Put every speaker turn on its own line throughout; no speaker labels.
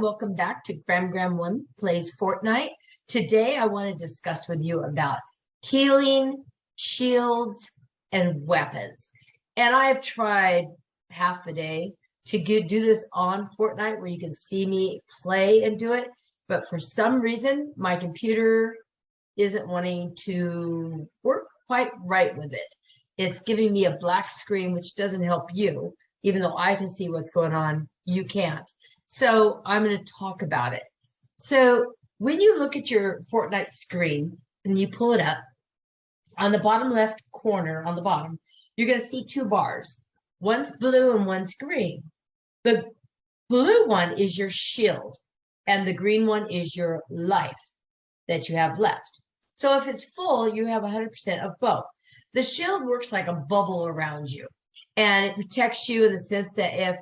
welcome back to Graham1 Plays Fortnite. Today I want to discuss with you about healing, shields, and weapons. And I have tried half the day to do this on Fortnite where you can see me play and do it. But for some reason, my computer isn't wanting to work quite right with it. It's giving me a black screen, which doesn't help you. Even though I can see what's going on, you can't. So I'm going to talk about it. So when you look at your Fortnite screen and you pull it up, on the bottom left corner, on the bottom, you're going to see two bars. One's blue and one's green. The blue one is your shield, and the green one is your life that you have left. So if it's full, you have 100% of both. The shield works like a bubble around you. And it protects you in the sense that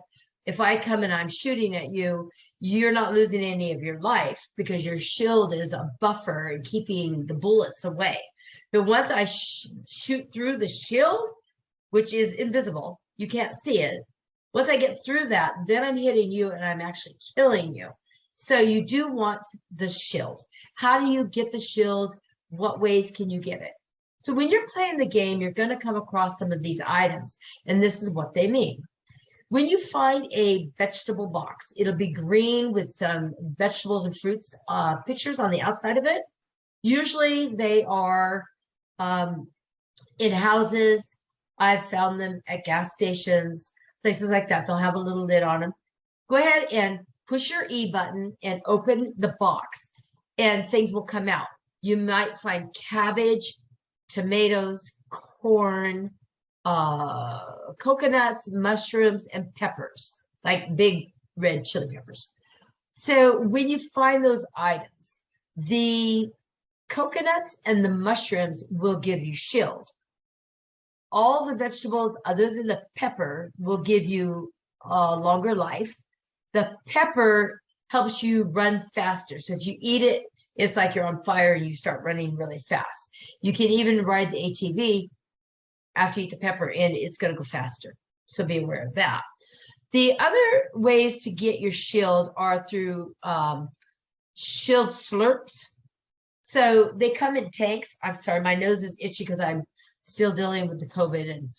if I come and I'm shooting at you, you're not losing any of your life because your shield is a buffer and keeping the bullets away. But once I shoot through the shield, which is invisible, you can't see it. Once I get through that, then I'm hitting you and I'm actually killing you. So you do want the shield. How do you get the shield? What ways can you get it? So when you're playing the game, you're going to come across some of these items, and this is what they mean. When you find a vegetable box, it'll be green with some vegetables and fruits pictures on the outside of it. Usually they are in houses. I've found them at gas stations, places like that. They'll have a little lid on them. Go ahead and push your E button and open the box, and things will come out. You might find cabbage, tomatoes, corn, coconuts, mushrooms, and peppers, like big red chili peppers. So when you find those items, the coconuts and the mushrooms will give you shield. All the vegetables other than the pepper will give you a longer life. The pepper helps you run faster. So if you eat it, it's like you're on fire and you start running really fast. You can even ride the ATV after you eat the pepper and it's going to go faster. So be aware of that. The other ways to get your shield are through shield slurps. So they come in tanks. I'm sorry, my nose is itchy because I'm still dealing with the COVID, and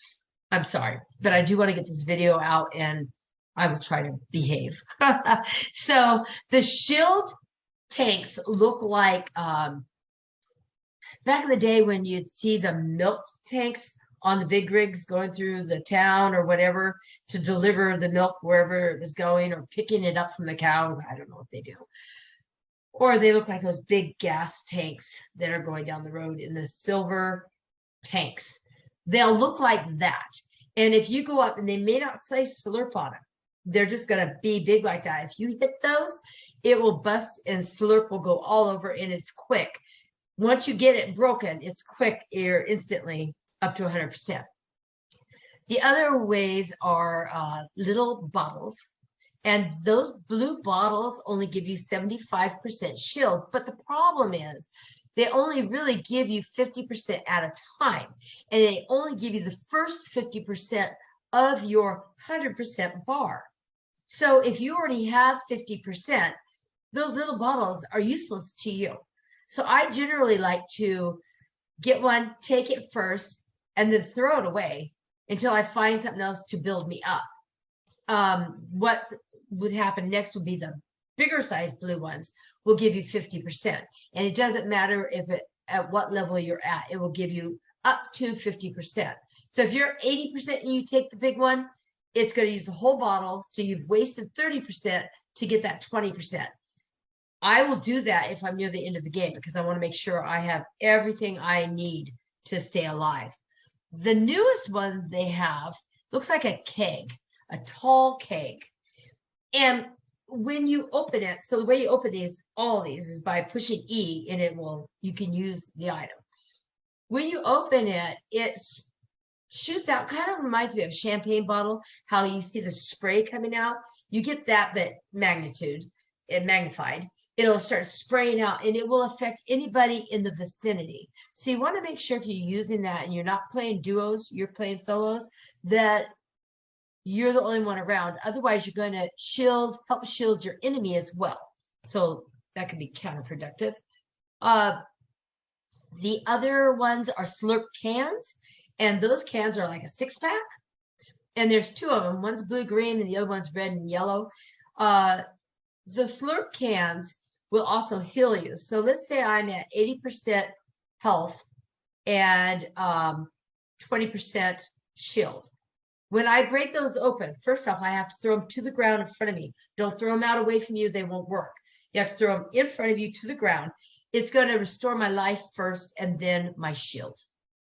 I'm sorry, but I do want to get this video out and I will try to behave. So the shield tanks look like back in the day when you'd see the milk tanks on the big rigs going through the town or whatever to deliver the milk wherever it was going, or picking it up from the cows. I don't know what they do. Or they look like those big gas tanks that are going down the road in the silver tanks. They'll look like that. And if you go up, and they may not say slurp on them, they're just going to be big like that. If you hit those, it will bust and slurp will go all over, and it's quick. Once you get it broken, it's quick. You're instantly up to 100%. The other ways are little bottles, and those blue bottles only give you 75% shield. But the problem is they only really give you 50% at a time, and they only give you the first 50% of your 100% bar. So if you already have 50%, those little bottles are useless to you. So I generally like to get one, take it first, and then throw it away until I find something else to build me up. What would happen next would be the bigger size blue ones will give you 50%. And it doesn't matter at what level you're at, it will give you up to 50%. So if you're 80% and you take the big one, it's going to use the whole bottle. So you've wasted 30% to get that 20%. I will do that if I'm near the end of the game because I want to make sure I have everything I need to stay alive. The newest one they have looks like a keg, a tall keg. And when you open it, so the way you open these, all of these, is by pushing E, and you can use the item. When you open it, it shoots out, kind of reminds me of a champagne bottle, how you see the spray coming out. You get that, but magnified. It'll start spraying out, and it will affect anybody in the vicinity. So you want to make sure if you're using that and you're not playing duos, you're playing solos, that you're the only one around. Otherwise, you're going to help shield your enemy as well. Otherwise, you're going to help shield your enemy as well. So that could be counterproductive. The other ones are Slurp Cans, and those cans are like a 6-pack. And there's 2 of them. One's blue-green, and the other one's red and yellow. The Slurp Cans will also heal you. So let's say I'm at 80% health and 20% shield. When I break those open, first off, I have to throw them to the ground in front of me. Don't throw them out away from you. They won't work. You have to throw them in front of you to the ground. It's going to restore my life first and then my shield.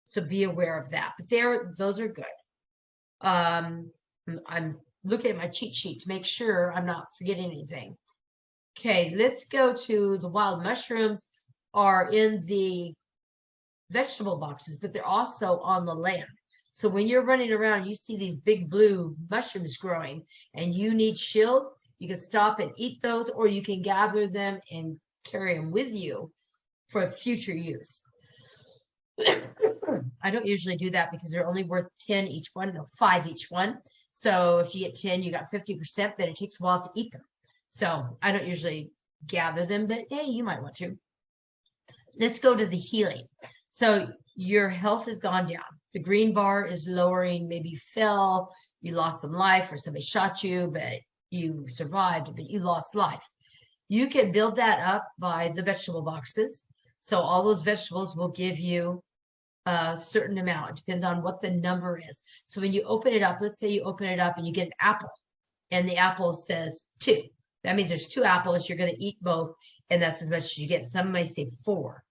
So be aware of that. But those are good. I'm looking at my cheat sheet to make sure I'm not forgetting anything. Okay, let's go to the wild mushrooms are in the vegetable boxes, but they're also on the land. So when you're running around, you see these big blue mushrooms growing and you need shield, you can stop and eat those, or you can gather them and carry them with you for future use. I don't usually do that because they're only worth 10 each one, no, 5 each one. So if you get 10, you got 50%, then it takes a while to eat them. So I don't usually gather them, but hey, you might want to. Let's go to the healing. So your health has gone down. The green bar is lowering. Maybe you fell, you lost some life, or somebody shot you, but you survived, but you lost life. You can build that up by the vegetable boxes. So all those vegetables will give you a certain amount. It depends on what the number is. So when you open it up, let's say you open it up and you get an apple, and the apple says 2. That means there's 2 apples. You're going to eat both, and that's as much as you get. Some may say 4.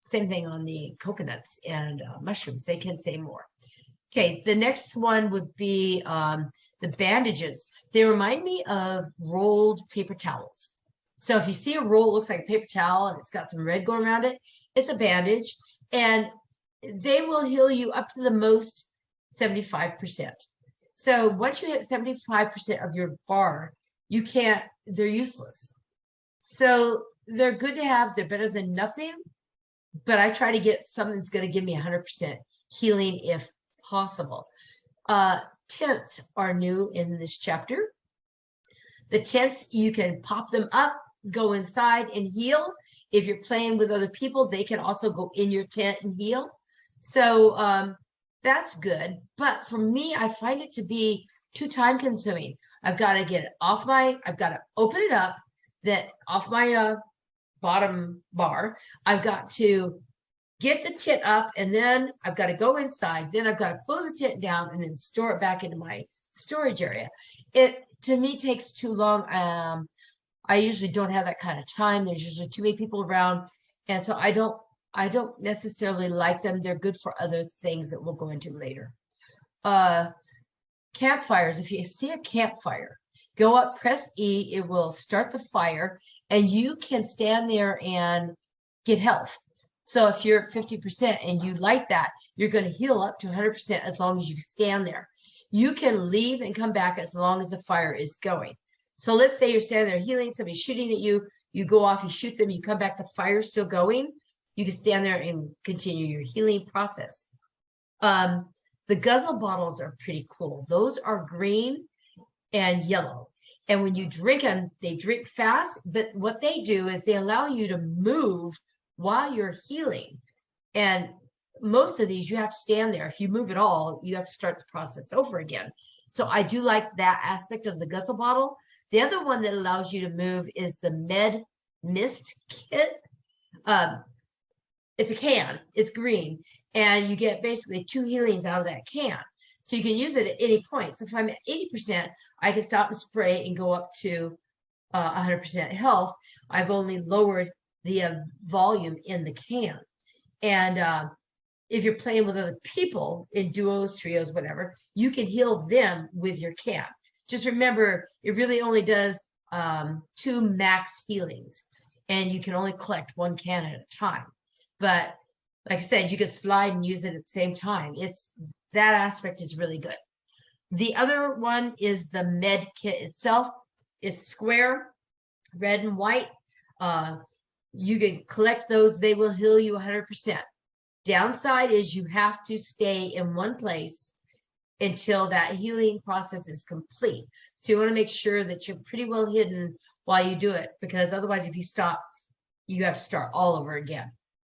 Same thing on the coconuts and mushrooms. They can say more. Okay, the next one would be the bandages. They remind me of rolled paper towels. So if you see a roll, it looks like a paper towel, and it's got some red going around it, it's a bandage, and they will heal you up to the most 75%. So once you hit 75% of your bar, they're useless. So they're good to have. They're better than nothing, but I try to get something that's going to give me 100% healing if possible. Tents are new in this chapter. The tents, you can pop them up, go inside and heal. If you're playing with other people, they can also go in your tent and heal. So that's good. But for me, I find it to be too time consuming. I've got to get it off I've got to open it up, then off my bottom bar. I've got to get the tent up, and then I've got to go inside. Then I've got to close the tent down and then store it back into my storage area. It, to me, takes too long. I usually don't have that kind of time. There's usually too many people around. And so I don't necessarily like them. They're good for other things that we'll go into later. Campfires. If you see a campfire, go up, press E, it will start the fire, and you can stand there and get health. So if you're at 50% and you light that, you're going to heal up to 100% as long as you stand there. You can leave and come back as long as the fire is going. So let's say you're standing there healing, somebody's shooting at you, you go off, you shoot them, you come back, the fire's still going. You can stand there and continue your healing process. The Guzzle Bottles are pretty cool. Those are green and yellow. And when you drink them, they drink fast, but what they do is they allow you to move while you're healing. And most of these, you have to stand there. If you move at all, you have to start the process over again. So I do like that aspect of the Guzzle Bottle. The other one that allows you to move is the Med Mist Kit. It's a can, it's green, and you get basically 2 healings out of that can. So you can use it at any point. So if I'm at 80%, I can stop and spray and go up to 100% health. I've only lowered the volume in the can. And if you're playing with other people in duos, trios, whatever, you can heal them with your can. Just remember, it really only does 2 max healings, and you can only collect 1 can at a time. But like I said, you can slide and use it at the same time. That aspect is really good. The other one is the med kit itself. It's square, red and white. You can collect those. They will heal you 100%. Downside is you have to stay in one place until that healing process is complete. So you want to make sure that you're pretty well hidden while you do it, because otherwise if you stop, you have to start all over again.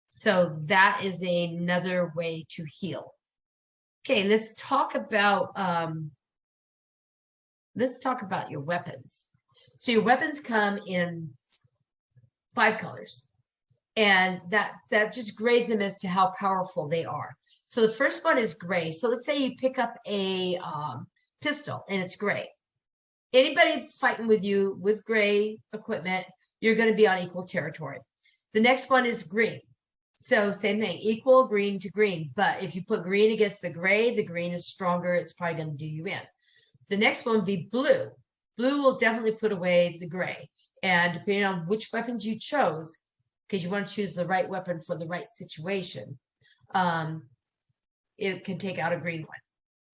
So that is another way to heal. Okay, let's talk about your weapons. So your weapons come in 5 colors, and that just grades them as to how powerful they are. So the first one is gray. So let's say you pick up a pistol and it's gray. Anybody fighting with you with gray equipment, you're going to be on equal territory. The next one is green. So same thing, equal green to green. But if you put green against the green is stronger. It's probably going to do you in. The next one would be blue. Blue will definitely put away the gray. And depending on which weapons you chose, because you want to choose the right weapon for the right situation, it can take out a green one.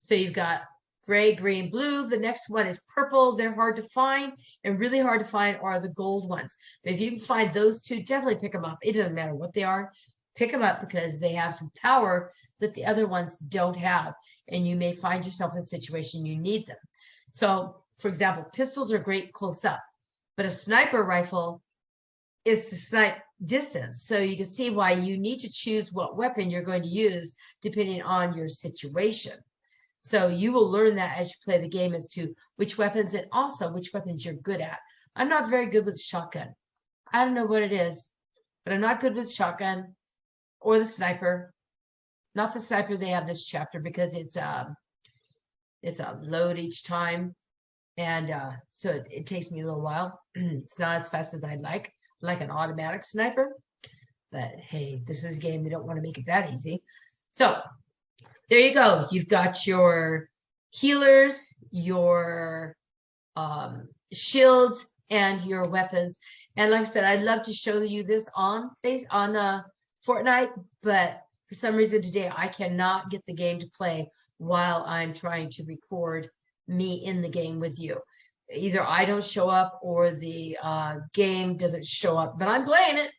So you've got gray, green, blue. The next one is purple. They're hard to find, and really hard to find are the gold ones. But if you can find those two, definitely pick them up. It doesn't matter what they are. Pick them up because they have some power that the other ones don't have, and you may find yourself in a situation you need them. So, for example, pistols are great close up, but a sniper rifle is to snipe distance. So you can see why you need to choose what weapon you're going to use depending on your situation. So you will learn that as you play the game as to which weapons, and also which weapons you're good at. I'm not very good with shotgun. I don't know what it is, but I'm not good with shotgun or the sniper. Not the sniper they have this chapter, because it's a load each time. And so it takes me a little while. It's not as fast as I'd like an automatic sniper. But hey, this is a game. They don't want to make it that easy. So there you go. You've got your healers, your shields, and your weapons. And like I said, I'd love to show you this on Fortnite, but for some reason today I cannot get the game to play while I'm trying to record me in the game with you. Either I don't show up or the game doesn't show up, but I'm playing it.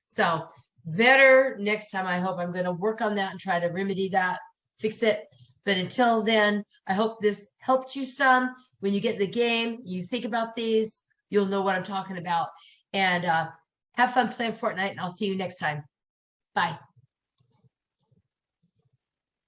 So better next time. I hope I'm going to work on that and try to remedy that, fix it. But until then, I hope this helped you some. When you get the game, you think about these, you'll know what I'm talking about. And have fun playing Fortnite, and I'll see you next time. Bye.